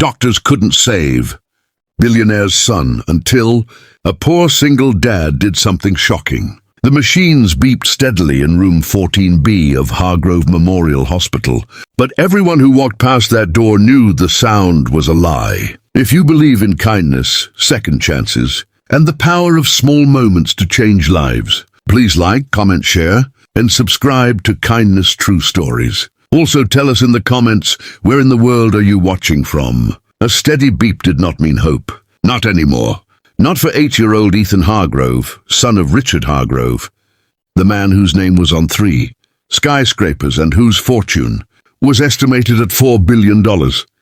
doctors couldn't save Billionaire's son until a poor single dad did something shocking. The machines beeped steadily in room 14B of Hargrove Memorial Hospital, but everyone who walked past that door knew the sound was a lie. If you believe in kindness, second chances, and the power of small moments to change lives, please like, comment, share, and subscribe to Kindness True Stories. Also tell us in the comments, where in the world are you watching from? A steady beep did not mean hope. Not anymore. Not for 8-year-old Ethan Hargrove, son of Richard Hargrove, the man whose name was on 3 skyscrapers and whose fortune was estimated at $4 billion.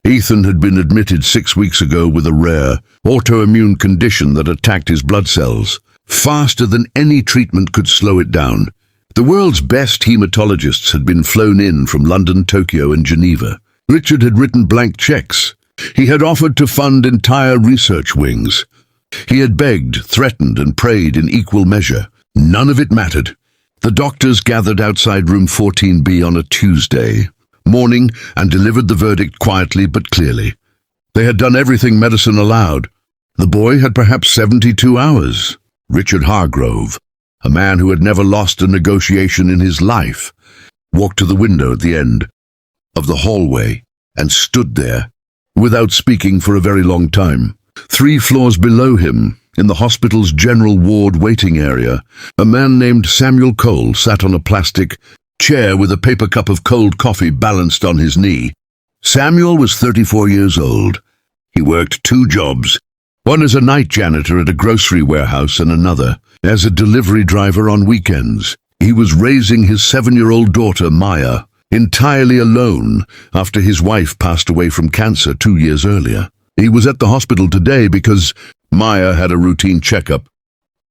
Ethan had been admitted 6 weeks ago with a rare autoimmune condition that attacked his blood cells faster than any treatment could slow it down. The world's best hematologists had been flown in from London, Tokyo, and Geneva. Richard had written blank checks. He had offered to fund entire research wings. He had begged, threatened, and prayed in equal measure. None of it mattered. The doctors gathered outside room 14B on a Tuesday morning and delivered the verdict quietly but clearly. They had done everything medicine allowed. The boy had perhaps 72 hours. Richard Hargrove, a man who had never lost a negotiation in his life, walked to the window at the end of the hallway and stood there without speaking for a very long time. 3 floors below him, in the hospital's general ward waiting area, a man named Samuel Cole sat on a plastic chair with a paper cup of cold coffee balanced on his knee. Samuel was 34 years old. He worked 2 jobs, one as a night janitor at a grocery warehouse and another as a delivery driver on weekends. He was raising his 7-year-old daughter, Maya, entirely alone after his wife passed away from cancer 2 years earlier. He was at the hospital today because Maya had a routine checkup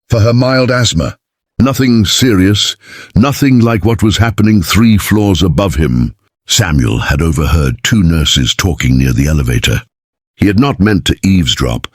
for her mild asthma. Nothing serious, nothing like what was happening 3 floors above him. Samuel had overheard 2 nurses talking near the elevator. He had not meant to eavesdrop,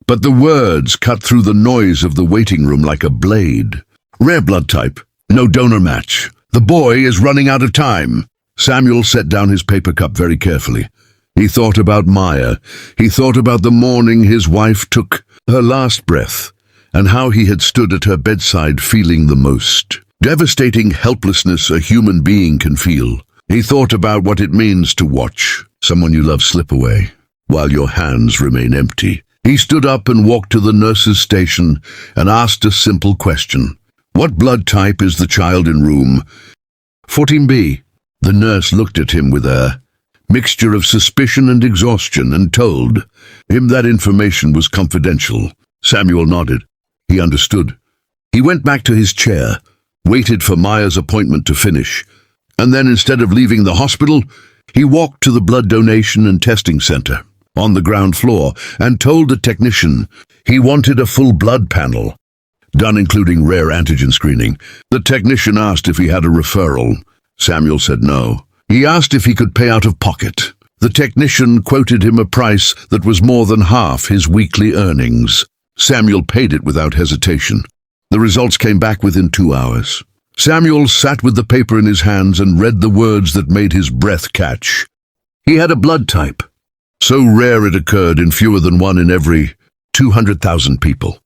but the words cut through the noise of the waiting room like a blade. Rare blood type, no donor match. The boy is running out of time. Samuel set down his paper cup very carefully. He thought about Maya. He thought about the morning his wife took her last breath, and how he had stood at her bedside feeling the most devastating helplessness a human being can feel. He thought about what it means to watch someone you love slip away while your hands remain empty. He stood up and walked to the nurse's station and asked a simple question. What blood type is the child in room 14B? The nurse looked at him with a mixture of suspicion and exhaustion and told him that information was confidential. Samuel nodded. He understood. He went back to his chair, waited for Maya's appointment to finish, and then instead of leaving the hospital, he walked to the blood donation and testing center on the ground floor and told the technician he wanted a full blood panel, done including rare antigen screening. The technician asked if he had a referral. Samuel said no. He asked if he could pay out of pocket. The technician quoted him a price that was more than half his weekly earnings. Samuel paid it without hesitation. The results came back within 2 hours. Samuel sat with the paper in his hands and read the words that made his breath catch. He had a blood type so rare it occurred in fewer than 1 in every 200,000 people.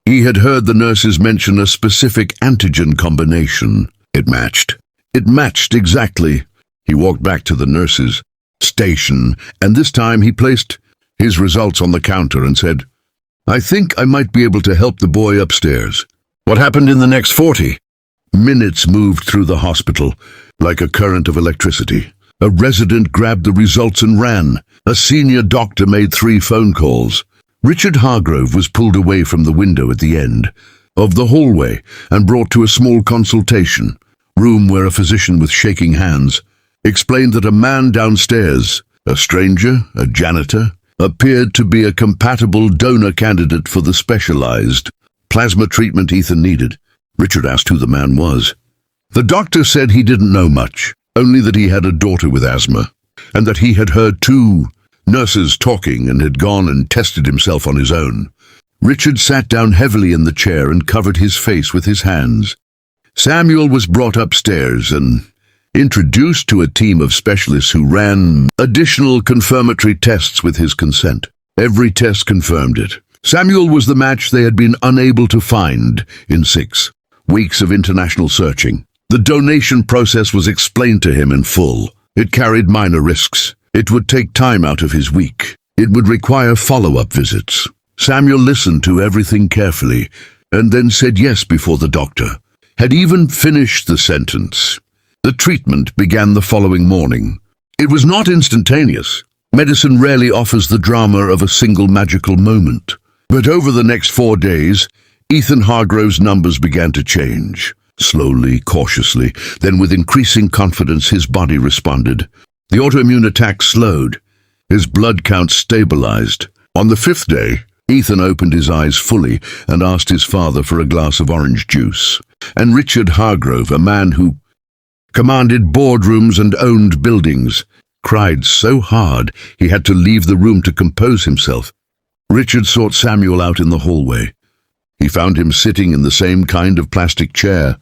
He had heard the nurses mention a specific antigen combination. It matched. It matched exactly. He walked back to the nurse's station, and this time he placed his results on the counter and said, "I think I might be able to help the boy upstairs." What happened in the next 40? Minutes moved through the hospital like a current of electricity. A resident grabbed the results and ran. A senior doctor made 3 phone calls. Richard Hargrove was pulled away from the window at the end of the hallway and brought to a small consultation room where a physician with shaking hands explained that a man downstairs, a stranger, a janitor, appeared to be a compatible donor candidate for the specialized plasma treatment Ethan needed. Richard asked who the man was. The doctor said he didn't know much, only that he had a daughter with asthma, and that he had heard 2 nurses talking and had gone and tested himself on his own. Richard sat down heavily in the chair and covered his face with his hands. Samuel was brought upstairs, and introduced to a team of specialists who ran additional confirmatory tests with his consent. Every test confirmed it. Samuel was the match they had been unable to find in 6 weeks of international searching. The donation process was explained to him in full. It carried minor risks. It would take time out of his week. It would require follow-up visits. Samuel listened to everything carefully and then said yes before the doctor had even finished the sentence. The treatment began the following morning. It was not instantaneous. Medicine rarely offers the drama of a single magical moment. But over the next 4 days, Ethan Hargrove's numbers began to change. Slowly, cautiously, then with increasing confidence his body responded. The autoimmune attack slowed. His blood count stabilized. On the 5th day, Ethan opened his eyes fully and asked his father for a glass of orange juice. And Richard Hargrove, a man who commanded boardrooms and owned buildings, cried so hard he had to leave the room to compose himself. Richard sought Samuel out in the hallway. He found him sitting in the same kind of plastic chair,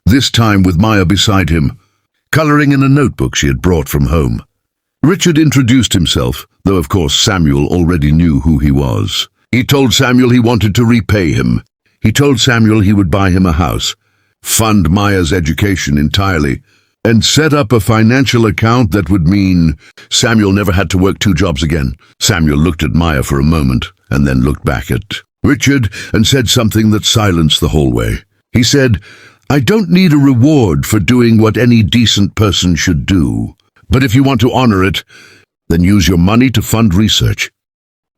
this time with Maya beside him, coloring in a notebook she had brought from home. Richard introduced himself, though of course Samuel already knew who he was. He told Samuel he wanted to repay him. He told Samuel he would buy him a house, fund Maya's education entirely, and set up a financial account that would mean Samuel never had to work 2 jobs again. Samuel looked at Maya for a moment and then looked back at Richard and said something that silenced the hallway. He said, "I don't need a reward for doing what any decent person should do. But if you want to honor it, then use your money to fund research,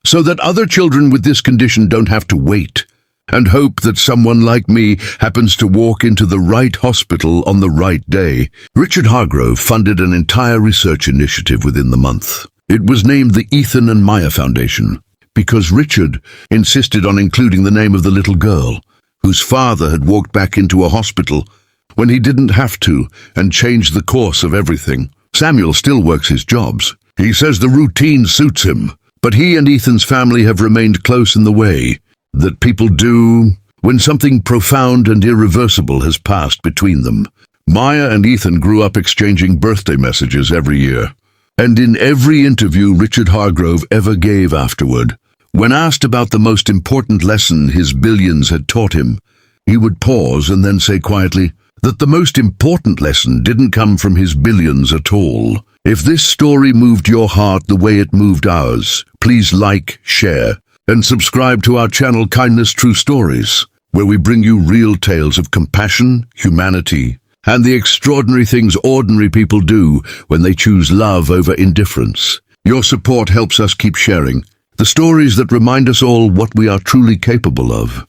so that other children with this condition don't have to wait and hope that someone like me happens to walk into the right hospital on the right day." Richard Hargrove funded an entire research initiative within the month. It was named the Ethan and Maya Foundation, because Richard insisted on including the name of the little girl, whose father had walked back into a hospital when he didn't have to and changed the course of everything. Samuel still works his jobs. He says the routine suits him, but he and Ethan's family have remained close in the way that people do when something profound and irreversible has passed between them. Maya and Ethan grew up exchanging birthday messages every year, and in every interview Richard Hargrove ever gave afterward, when asked about the most important lesson his billions had taught him, he would pause and then say quietly that the most important lesson didn't come from his billions at all. If this story moved your heart the way it moved ours, please like, share, and subscribe to our channel Kindness True Stories, where we bring you real tales of compassion, humanity, and the extraordinary things ordinary people do when they choose love over indifference. Your support helps us keep sharing the stories that remind us all what we are truly capable of.